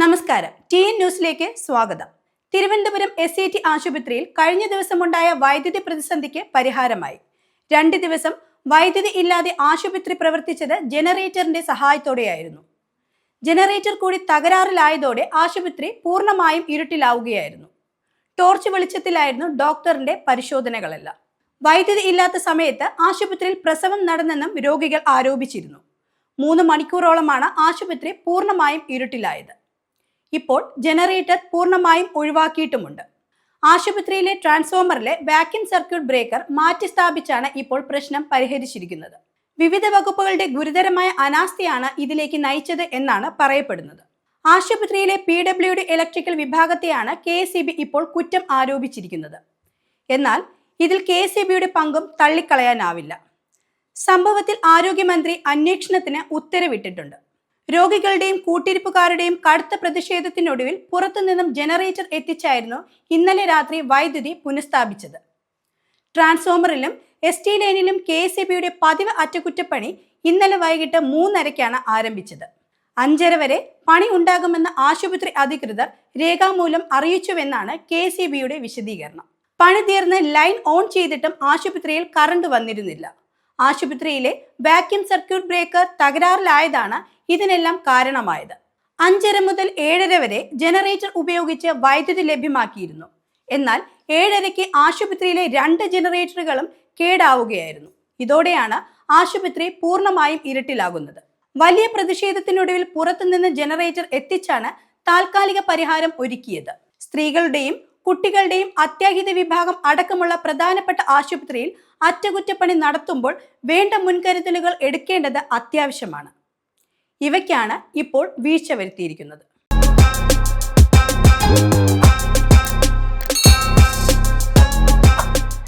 നമസ്കാരം. TN ന്യൂസിലേക്ക് സ്വാഗതം. തിരുവനന്തപുരം SAT ആശുപത്രിയിൽ കഴിഞ്ഞ ദിവസമുണ്ടായ വൈദ്യുതി പ്രതിസന്ധിക്ക് പരിഹാരമായി. 2 ദിവസം വൈദ്യുതി ഇല്ലാതെ ആശുപത്രി പ്രവർത്തിച്ചത് ജനറേറ്ററിന്റെ സഹായത്തോടെയായിരുന്നു. ജനറേറ്റർ കൂടി തകരാറിലായതോടെ ആശുപത്രി പൂർണ്ണമായും ഇരുട്ടിലാവുകയായിരുന്നു. ടോർച്ച് വെളിച്ചത്തിലായിരുന്നു ഡോക്ടറിന്റെ പരിശോധനകളെല്ലാം. വൈദ്യുതി ഇല്ലാത്ത സമയത്ത് ആശുപത്രിയിൽ പ്രസവം നടന്നെന്നും രോഗികൾ ആരോപിച്ചിരുന്നു. 3 മണിക്കൂറോളമാണ് ആശുപത്രി പൂർണ്ണമായും ഇരുട്ടിലായത്. ഇപ്പോൾ ജനറേറ്റർ പൂർണ്ണമായും ഒഴിവാക്കിയിട്ടുമുണ്ട്. ആശുപത്രിയിലെ ട്രാൻസ്ഫോമറിലെ വാക്യൂം സർക്യൂട്ട് ബ്രേക്കർ മാറ്റി സ്ഥാപിച്ചാണ് ഇപ്പോൾ പ്രശ്നം പരിഹരിച്ചിരിക്കുന്നത്. വിവിധ വകുപ്പുകളുടെ ഗുരുതരമായ അനാസ്ഥയാണ് ഇതിലേക്ക് നയിച്ചത് എന്നാണ് പറയപ്പെടുന്നത്. ആശുപത്രിയിലെ PWD ഇലക്ട്രിക്കൽ വിഭാഗത്തെയാണ് KSEB ഇപ്പോൾ കുറ്റം ആരോപിച്ചിരിക്കുന്നത്. എന്നാൽ ഇതിൽ KSEBയുടെ പങ്കും തള്ളിക്കളയാനാവില്ല. സംഭവത്തിൽ ആരോഗ്യമന്ത്രി അന്വേഷണത്തിന് ഉത്തരവിട്ടിട്ടുണ്ട്. രോഗികളുടെയും കൂട്ടിരിപ്പുകാരുടെയും കടുത്ത പ്രതിഷേധത്തിനൊടുവിൽ പുറത്തുനിന്നും ജനറേറ്റർ എത്തിച്ചായിരുന്നു ഇന്നലെ രാത്രി വൈദ്യുതി പുനഃസ്ഥാപിച്ചത്. ട്രാൻസ്ഫോമറിലും ST ലൈനിലും KSEBയുടെ പതിവ് അറ്റകുറ്റപ്പണി ഇന്നലെ വൈകിട്ട് 3:30-ക്കാണ് ആരംഭിച്ചത്. 5:30 വരെ പണി ഉണ്ടാകുമെന്ന് ആശുപത്രി അധികൃതർ രേഖാമൂലം അറിയിച്ചുവെന്നാണ് KSEBയുടെ വിശദീകരണം. പണി തീർന്ന് ലൈൻ ഓൺ ചെയ്തിട്ടും ആശുപത്രിയിൽ കറണ്ട് വന്നിരുന്നില്ല. ആശുപത്രിയിലെ വാക്യൂം സർക്യൂട്ട് ബ്രേക്കർ തകരാറിലായതാണ് ഇതിനെല്ലാം കാരണമായത്. 5:30 മുതൽ 7:30 വരെ ജനറേറ്റർ ഉപയോഗിച്ച് വൈദ്യുതി ലഭ്യമാക്കിയിരുന്നു. എന്നാൽ 7:30-ക്ക് ആശുപത്രിയിലെ 2 ജനറേറ്ററുകളും കേടാവുകയായിരുന്നു. ഇതോടെയാണ് ആശുപത്രി പൂർണ്ണമായും ഇരുട്ടിലാകുന്നത്. വലിയ പ്രതിഷേധത്തിനൊടുവിൽ പുറത്തുനിന്ന് ജനറേറ്റർ എത്തിച്ചാണ് താൽക്കാലിക പരിഹാരം ഒരുക്കിയത്. സ്ത്രീകളുടെയും കുട്ടികളുടെയും അത്യാഹിത വിഭാഗം അടക്കമുള്ള പ്രധാനപ്പെട്ട ആശുപത്രിയിൽ അറ്റകുറ്റപ്പണി നടത്തുമ്പോൾ വേണ്ട മുൻകരുതലുകൾ എടുക്കേണ്ടത് അത്യാവശ്യമാണ്. ഇവയ്ക്കാണ് ഇപ്പോൾ വീഴ്ച വരുത്തിയിരിക്കുന്നത്.